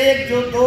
1, 2,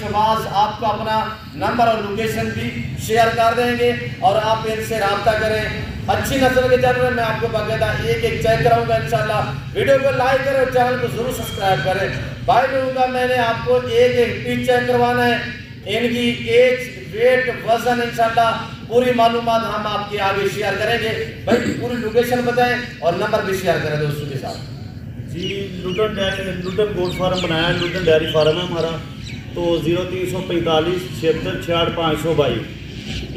شہباز آپ کو اپنا نمبر اور لوکیشن بھی شیئر کر دیں گے اور آپ ان سے رابطہ کریں. اچھی نسل کے جانور میں آپ کو باقاعدہ ایک ایک چیک کراؤں گا انشاءاللہ. ویڈیو کو لائک کریں اور چینل کو ضرور سبسکرائب کریں. بھائی لوگوں کا میں نے آپ کو ایک ایک پیس چیک کروانا ہے, ان کی ایج, ویٹ, وزن انشاءاللہ پوری معلومات ہم آپ کے آگے شیئر کریں گے. بھائی پوری لوکیشن بتائیں اور نمبر بھی شیئر کریں دوستوں کے ساتھ. جی لوٹن گوٹ فارم بنایا ہے, لوٹن ڈیری فارم ہے ہمارا. تو 0345 76 66 522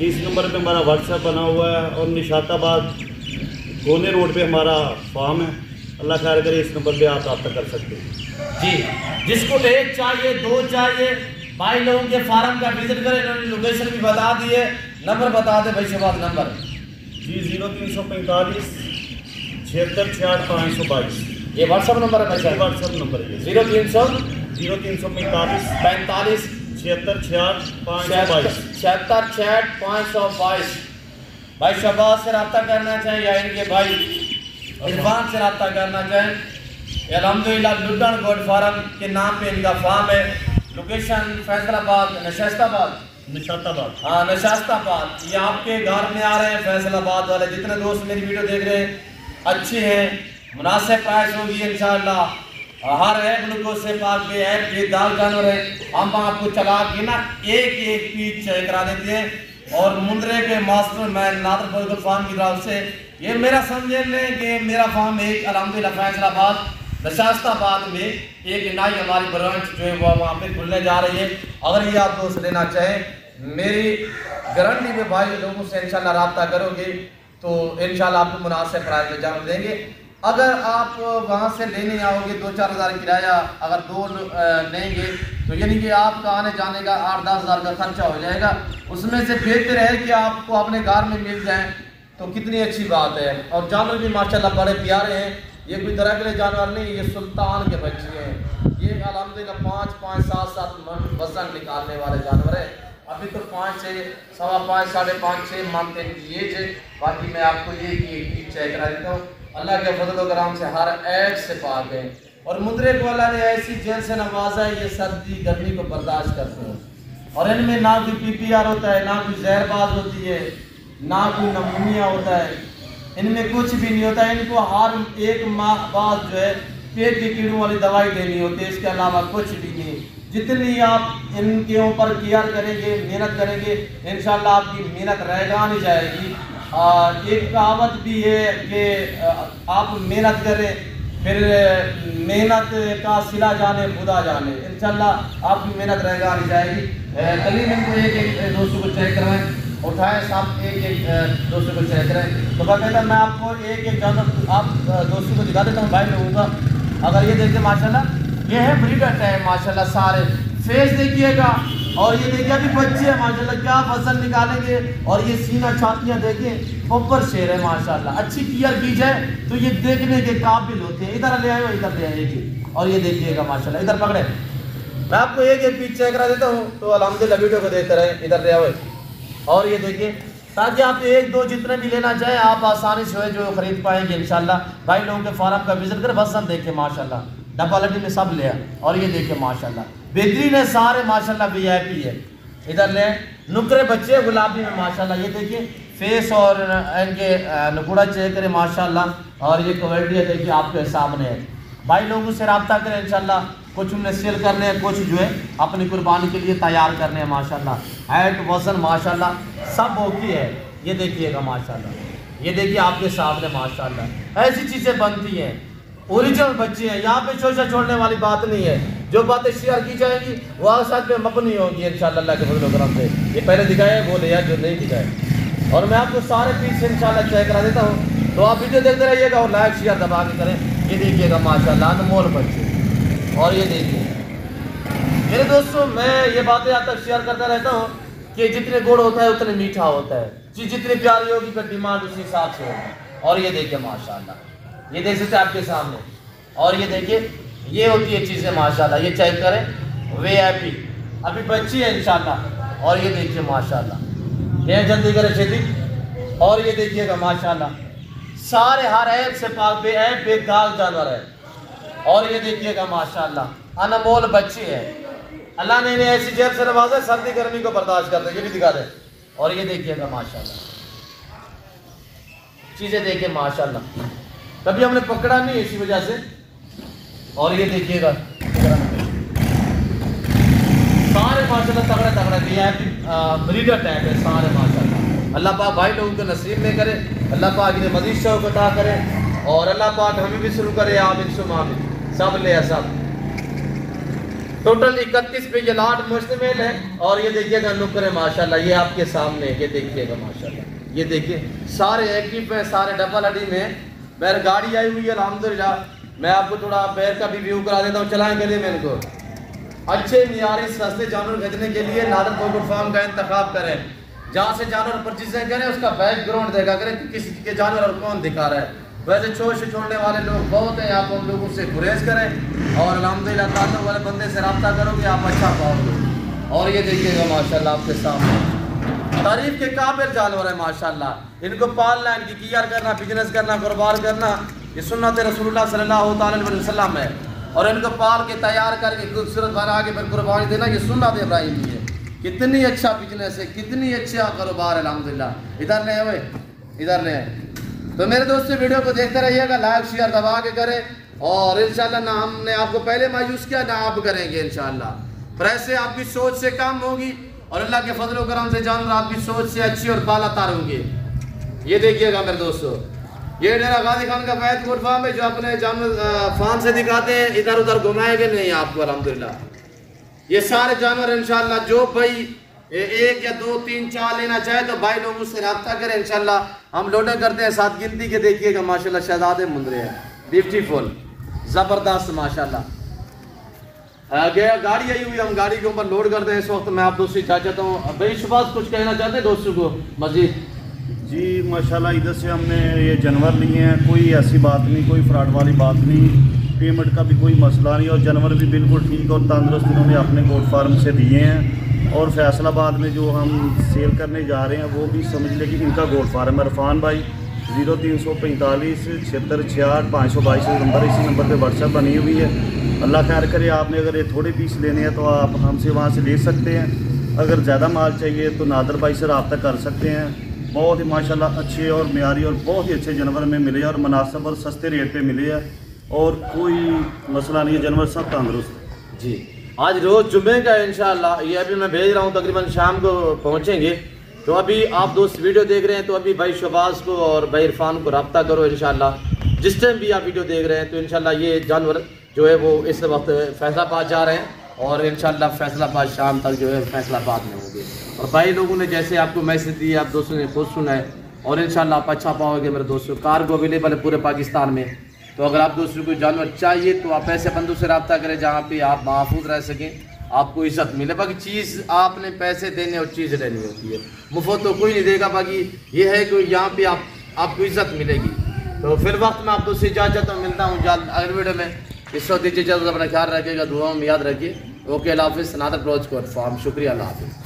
اس نمبر پہ ہمارا واٹس ایپ بنا ہوا ہے. اور نشات آباد گونے روڈ پہ ہمارا فارم ہے. اللہ خیر کرے, اس نمبر پہ آپ رابطہ کر سکتے ہیں. جی جس کو ایک چاہیے, دو چاہیے, بھائی لوگوں کے فارم کا وزٹ کریں. انہوں نے لوکیشن بھی بتا دی ہے, نمبر بتا دیں بھائی شہباز نمبر. جی 0345 76 66 522 یہ واٹس ایپ نمبر ہے بھائی صاحب. واٹس ایپ نمبر ہے 0345 0345 45 76 66 522 76 66 522. بھائی شہباز سے رابطہ کرنا چاہیں یا ان کے بھائی عرفان سے رابطہ کرنا چاہیں, الحمدللہ لوٹن گوٹ فارم کے نام پہ ان کا فارم ہے. لوکیشن فیصل آباد, نشست آباد, نشات آباد. ہاں نشست آباد. یہ آپ کے گھر میں آ رہے ہیں فیصل آباد والے. جتنے دوست میری ویڈیو دیکھ رہے ہیں اچھے ہیں, مناسب پرائس ہوگی انشاءاللہ. ہر ایک گلوکوز سے پاک بھی ایک بھی دال جانور ہے. ہم آپ کو چلا کے نا ایک ایک پیس چیک کرا دیتے ہیں. اور مندرے کے ماسٹر مین نادر فوزگل فارم کی طرف سے یہ میرا سمجھ لیں کہ میرا فارم ایک الحمدللہ فیصل آباد نشست آباد میں ایک نئی ہماری برانچ جو ہے وہ وہاں پہ کھلنے جا رہی ہے. اگر یہ آپ دوست لینا چاہیں میری گارنٹی میں بھائی لوگوں سے انشاءاللہ رابطہ کرو گے تو انشاءاللہ آپ کو مناسب پرائز میں جانور دیں گے. اگر آپ وہاں سے لینے آؤ گے 2-4 ہزار کرایہ اگر دو لیں گے تو یعنی کہ آپ کا آنے جانے کا 8-10 ہزار کا خرچہ ہو جائے گا. اس میں سے بہتر ہے کہ آپ کو اپنے گھر میں مل جائیں تو کتنی اچھی بات ہے. اور جانور بھی ماشاءاللہ بڑے پیارے ہیں. یہ کوئی درگلے جانور نہیں, یہ سلطان کے بچے ہیں. یہ الحمدللہ 5 7 من وزن نکالنے والے جانور ہیں. ابھی تو 5 سے 5.25 5.5 6 منتھ ان کی ایج ہے. باقی میں آپ کو یہ چیک کرا دیتا ہوں. اللہ کے فضل و کرم سے ہر ایک سے پاک ہے. اور مندرے کو اللہ نے ایسی جیل سے نوازا ہے, یہ سردی گرمی کو برداشت کرتے ہیں. اور ان میں نہ کوئی PPR ہوتا ہے, نہ کوئی زہر باز ہوتی ہے, نہ کوئی نمونیا ہوتا ہے. ان میں کچھ بھی نہیں ہوتا ہے. ان کو ہر ایک ماہ بعد جو ہے پیٹ کے کیڑوں والی دوائی دینی ہوتی ہے. اس کے علاوہ کچھ بھی نہیں. جتنی آپ ان کے اوپر کیئر کریں گے, محنت کریں گے, انشاءاللہ آپ کی محنت رہگان ہی جائے گی. ایک کہاوت بھی ہے کہ آپ محنت کریں پھر محنت کا صلہ جانے خدا جانے. انشاءاللہ آپ کی محنت رہگان ہی جائے گی. کلیم ان کو ایک ایک دوستوں کو چیک کروائیں, اٹھائیں سب ایک ایک دوستوں کو چیک کریں. تو باقاعدہ میں آپ کو ایک ایک جانور آپ دوستوں کو دکھا دیتا ہوں بھائی لوگوں کا. اگر یہ دیکھیں ماشاءاللہ یہ ہے بریڈر ٹائم ماشاءاللہ سارے. فیس دیکھیے گا اور یہ دیکھیے ابھی بچے ہیں ماشاءاللہ کیا وزن نکالیں گے. اور یہ سینہ چھاتیاں دیکھیں ببر شیر ہے ماشاءاللہ. اچھی کیئر کی جائے تو یہ دیکھنے کے قابل ہوتے ہیں. ادھر لے آئے ہو, ادھر لے آئے گی. اور یہ دیکھیے گا ماشاءاللہ, ادھر پکڑے. میں آپ کو ایک ایک پیس چیک کرا دیتا ہوں تو الحمدللہ ویڈیو کو دیکھتے رہیں. ادھر لے آؤ اور یہ دیکھیں تاکہ آپ ایک دو جتنے بھی لینا چاہیں آپ آسانی سے جو خرید پائیں گے انشاءاللہ. بھائی لوگوں کے فارم کا وزٹ کریں, وزن دیکھیں ماشاءاللہ ڈبالٹی میں سب لے. اور یہ دیکھیں ماشاءاللہ بہترین ہے سارے ماشاءاللہ VIP ہے. ادھر لیں نکرے بچے گلابی میں ماشاءاللہ. یہ دیکھیں فیس اور ان کے نکوڑا چیک کریں ماشاءاللہ. اور یہ کوالٹی ہے دیکھیں آپ کے سامنے ہے. بھائی لوگوں سے رابطہ کریں انشاءاللہ. کچھ ہم نے سیل کرنے ہیں, کچھ جو ہے اپنی قربانی کے لیے تیار کرنے ہیں ماشاءاللہ. ہائٹ وزن ماشاءاللہ سب اوکے ہے. یہ دیکھیے گا ماشاءاللہ, یہ دیکھیے آپ کے سامنے ماشاءاللہ. ایسی چیزیں بنتی ہیں, اوریجنل بچے ہیں. یہاں پہ چوچا چھوڑنے والی بات نہیں ہے. جو باتیں شیئر کی جائیں گی وہ آپ ساتھ پہ مبنی ہوں گی انشاءاللہ اللہ کے فضل و کرم سے. یہ پہلے دکھائے بولے یا جو نہیں دکھائے. اور میں آپ کو سارے پیس انشاءاللہ چیک کرا دیتا ہوں تو آپ ویڈیو دیکھتے رہیے گا اور لائک شیئر دبا کے کریں. یہ دیکھیے گا ماشاءاللہ انمول بچے. اور یہ دیکھیے میرے دوستوں, میں یہ باتیں آپ تک شیئر کرتا رہتا ہوں کہ جتنے گڑ ہوتا ہے اتنے میٹھا ہوتا ہے. جتنی پیاری ہوگی پھر ڈیمانڈ اسی حساب سے ہوگی. اور یہ دیکھیں ماشاءاللہ, یہ دیکھ سکتے ہیں آپ کے سامنے. اور یہ دیکھیں یہ ہوتی ہے چیزیں ماشاءاللہ. یہ چیک کریں VIP ابھی بچی ہے انشاءاللہ. اور یہ دیکھیے ماشاءاللہ, یہ جلدی کریں چھیتی. اور یہ دیکھیے گا ماشاءاللہ سارے ہر ایک سے پاک بے عیب بے داغ جانور ہے. اور یہ دیکھیے گا ماشاءاللہ انمول بچے ہیں، اللہ نے انہیں ایسی جیب سے نوازا ہے سردی گرمی کو برداشت کرتے ہیں. یہ بھی دکھا دیں. اور یہ دیکھیے گا ماشاءاللہ چیزیں دیکھیں ماشاءاللہ، کبھی ہم نے پکڑا نہیں اسی وجہ سے. اور یہ دیکھیے گا سارے ماشاءاللہ تگڑے تگڑے دیا ہے، بریڈر ٹائپ ہے سارے ماشاءاللہ. اللہ پاک بھائی لوگوں کو نصیب میں کرے، اللہ پاک انہیں مزید شوق عطا کرے، اور اللہ پاک ہمیں بھی شروع کرے. آمین ثم آمین. سب لے سب ٹوٹل 31 پہ یہ لاٹ مشتمل ہے. اور یہ دیکھیے گا نکر ہے ماشاءاللہ، یہ آپ کے سامنے یہ دیکھیے گا ماشاءاللہ. یہ دیکھیے سارے ایکٹیو ہیں، سارے ڈبل ہڈی میں. میرے گاڑی آئی ہوئی ہے الحمدللہ. میں آپ کو تھوڑا پیر کا بھی ویو کرا دیتا ہوں، چلائیں گے میں ان کو. اچھے معیاری سستے جانور خریدنے کے لیے نادر گوٹ فارم کا انتخاب کریں. جہاں سے جانور پرچیزیں کریں اس کا بیک گراؤنڈ دیکھا کریں کہ کس کے جانور اور کون دکھا رہا ہے. ویسے چھوڑنے والے لوگ بہت ہیں، آپ ان لوگوں سے گریز کریں اور الحمدللہ تعلق والے بندے سے رابطہ کرو گے آپ اچھا پاؤ گے. اور یہ دیکھیے گا ماشاءاللہ آپ کے سامنے تعریف کے قابل جانور ہیں ماشاءاللہ. ان کو پالنا، ان کی کیئر کرنا، بزنس کرنا، کاروبار کرنا یہ سنت رسول اللہ صلی اللہ علیہ وسلم ہے. اور ان کو پال کے تیار کر کے خوبصورت بنا کے پھر قربانی دینا یہ سنت ابراہیمی ہے. کتنی اچھا بزنس ہے، کتنی اچھا کاروبار ہے الحمدللہ. ادھر لے ہوئے ادھر لے. تو میرے دوستوں ویڈیو کو دیکھتے رہیے گا، لائک شیئر دبا کے کریں. اور انشاءاللہ نہ ہم نے آپ کو پہلے مایوس کیا نہ آپ کریں گے انشاءاللہ. پر ایسے آپ کی سوچ سے کام ہوگی اور اللہ کے فضل و کرم سے جانور آپ کی سوچ سے اچھی اور بالا تار ہوں گے. یہ دیکھیے گا میرے دوستوں یہ ڈیرا غازی خان کا فیض گوٹ فارم ہے جو اپنے جانور فارم سے دکھاتے ہیں، ادھر ادھر گھمائیں گے نہیں آپ کو الحمدللہ. یہ سارے جانور انشاءاللہ جو بھائی 1 یا 2 3 4 لینا چاہے تو بھائی لوگوں سے رابطہ کریں. انشاءاللہ ہم لوڈنگ کرتے ہیں 7 گنتی کے. دیکھیے گا ماشاءاللہ شہزادے مندرے ہیں بیوٹیفل زبردست ماشاءاللہ. گاڑی آئی ہوئی، ہم گاڑی کے اوپر لوڈ کرتے ہیں اس وقت. میں آپ دوستوں سے چاہتا ہوں بھائی شباز کچھ کہنا چاہتے ہیں دوستوں کو مزید؟ جی ماشاءاللہ ادھر سے ہم نے یہ جانور لیے ہیں، کوئی ایسی بات نہیں، کوئی فراڈ والی بات نہیں، پیمنٹ کا بھی کوئی مسئلہ نہیں، اور جانور بھی بالکل ٹھیک اور تندرست انہوں نے اپنے گوٹ فارم سے دیے ہیں. اور فیصل آباد میں جو ہم سیل کرنے جا رہے ہیں وہ بھی سمجھ لے کہ ان کا گوٹ فارم ہے. عرفان بھائی 0345 76 522 نمبر، اسی نمبر پہ واٹس ایپ بنی ہوئی ہے. اللہ خیر کرے. آپ نے اگر یہ تھوڑے پیس لینے ہیں تو آپ ہم سے وہاں سے لے سکتے ہیں. اگر زیادہ مال چاہیے تو نادر بھائی سے رابطہ کر سکتے ہیں. بہت ہی ماشاءاللہ اچھے اور معیاری اور بہت ہی اچھے جانور میں ملے اور مناسب اور سستے ریٹ پہ ملے ہیں، اور کوئی مسئلہ نہیں ہے، جانور سب تندرست. جی آج روز جمعے کا انشاءاللہ یہ ابھی میں بھیج رہا ہوں، تقریباً شام کو پہنچیں گے. تو ابھی آپ دوست ویڈیو دیکھ رہے ہیں تو ابھی بھائی شہباز کو اور بھائی عرفان کو رابطہ کرو انشاءاللہ. جس ٹائم بھی آپ ویڈیو دیکھ رہے ہیں تو انشاءاللہ یہ جانور جو ہے وہ اس وقت فیصل آباد جا رہے ہیں، اور انشاءاللہ فیصل آباد شام تک جو ہے فیصل آباد میں ہوں گے. اور بھائی لوگوں نے جیسے آپ کو میسج دی آپ دوستوں نے خود سنا ہے، اور انشاءاللہ آپ اچھا پاؤ گے میرے دوستوں. کارگو اویلیبل ہے پورے پاکستان میں. تو اگر آپ دوستوں کو جانور چاہیے تو آپ ایسے بندوں سے رابطہ کریں جہاں پہ آپ محفوظ رہ سکیں، آپ کو عزت ملے. باقی چیز آپ نے پیسے دینے اور چیز لینی ہوتی ہے، مفت تو کوئی نہیں دے گا. باقی یہ ہے کہ یہاں پہ آپ کو عزت ملے گی. تو پھر وقت میں آپ دوست سے اجازت ہوں، ملتا ہوں جلد اگلے ویڈیو میں. اس وقت دیجیے اجازت، اپنا خیال رکھیے گا، دعاؤں میں یاد رکھیے. اوکے اللہ حافظ. نادر بلوچ گوٹ فارم. شکریہ، اللہ حافظ.